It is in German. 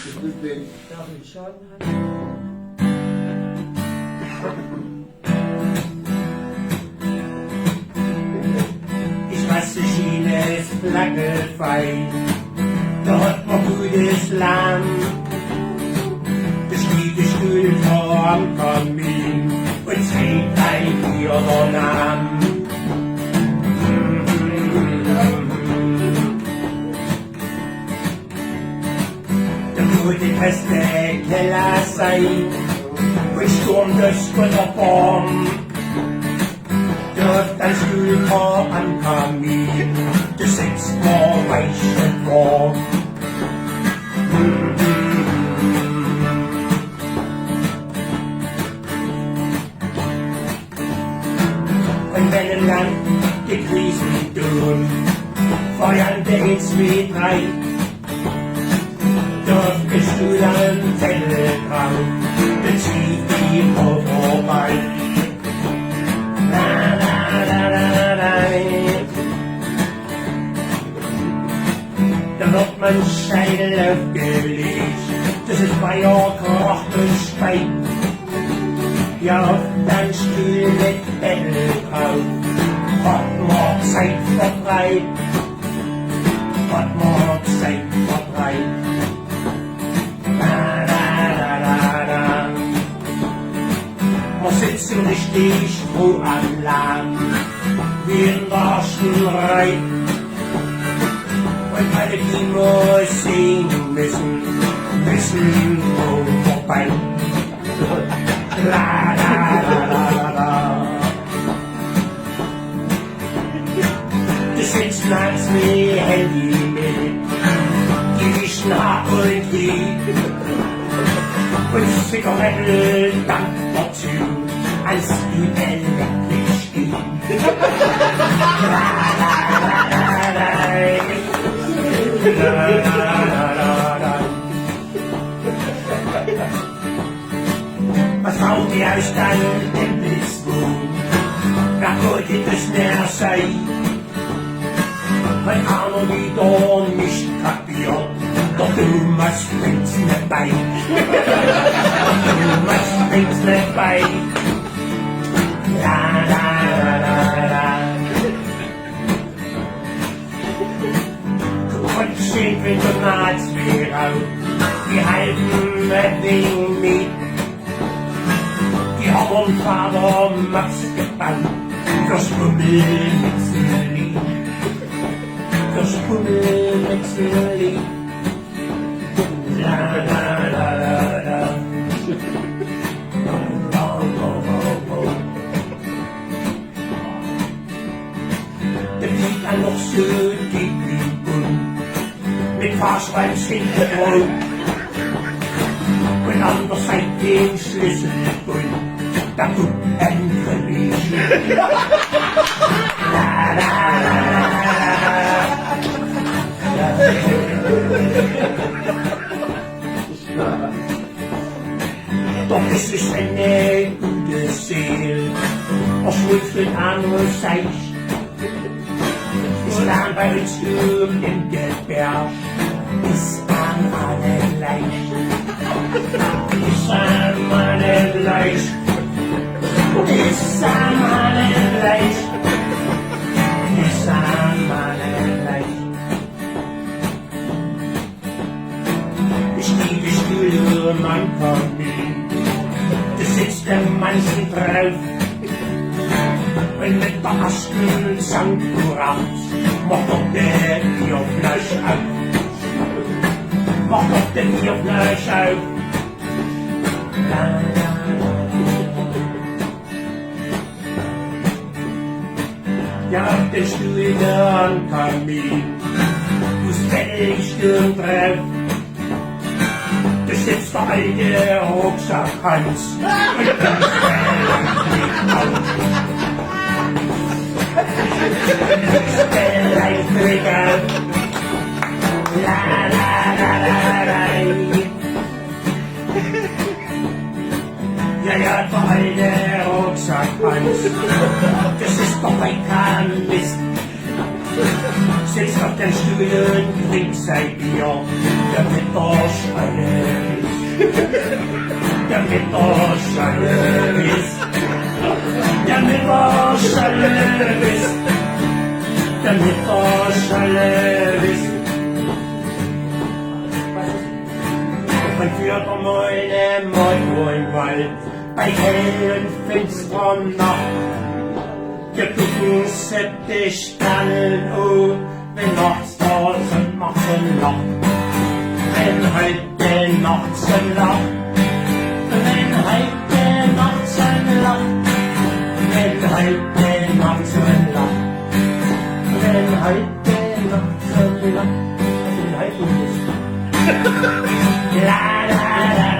Darf ich schauen? Ich lasse Chines Flagge fein, da hat man gutes Lamm. Da steht der Stuhl vorm Kamin und singt ein ihrer Namen. Da tut die feste Keller sein und stürmt das Futterbaum. Dort ein Stuhl vor am Kamin, das sitzt vor weichen Form. Und wenn im Land die Krisen tun, feuern wir 1, 2, 3. Dort der Stuhl am Zettel drauf, dann zieht die Frau vorbei. Da wird man steil aufgelegt, das ist bei Kracht und Stein. Ja, auf dein Stuhl mit Bettel drauf, hat man Zeit verbreit, hat man Zeit verbreit. Wir sitzen richtig froh am Laden, wie in Barschenrei. Und alle, die nur singen müssen, wissen, wo vorbei. La, la, la, la, la. Du sitzt nachts mit Handy mit, die wischen Haar und Lied. Und Zigaretten dank dazu, als du elektrisch geht. La, la, la, la, la. La, la, la, la, la. Was haut ihr euch dann im Blitzbogen? Da wollt ihr das mehr sein. Mein Arno wieder nicht kapiert, doch du machst nichts mehr bei. Du machst nichts mehr bei. La, la, la, la, la. Und steht mit dem Nazi raus, die halten ein Ding mit. Die haben und Vater Max gebannt, das Schummelwechsellied. Das Schummelwechsellied. La, la, la, la, la. Der fliegt dann noch so dick wie bunt, mit Fahrschweins hintergrund. Und andererseits den Schlüsselbund, da guckt ein König. La, la, la, la, la. Doch es ist eine gute Seele, aus Wurzeln an und Seich. Es lag bei den Stürmen im Gebirg, ist an alle leicht. Ist an alle leicht. Ist an alle leicht. Ist an alle leicht. Ich stehe die Stühle und man kommt nie. Da sitzt der manchen drauf. Und mit der Asken sank du raus, macht doch der Bierfleisch auf. Macht doch der Bierfleisch auf. La, la, la. Ja, auf der Stuhl da am Kamin, du's Fellstirn drauf. Da sitzt der alte Rucksack Hans und ganz fällt auf. La, la, la, la, la. Ja, ja, der alte Rucksack Hans, das ist doch ein Mist. Sitzt auf den Stühlen, trinkt sein Bier, der wird doch alle damit er Schelle ist. Damit er Schelle ist. Damit er Schelle ist. Man führt um eine Mord im Wald, bei hellen, finsteren Nacht. Wir gucken septisch Sternen an, wenn nachts da sind, macht sie Nacht. Wenn heute Nacht sie lacht, wenn heute Nacht sie lacht, wenn heute Nacht sie lacht, wenn heute Nacht sie lacht, wenn heute Nacht sie lacht. La la la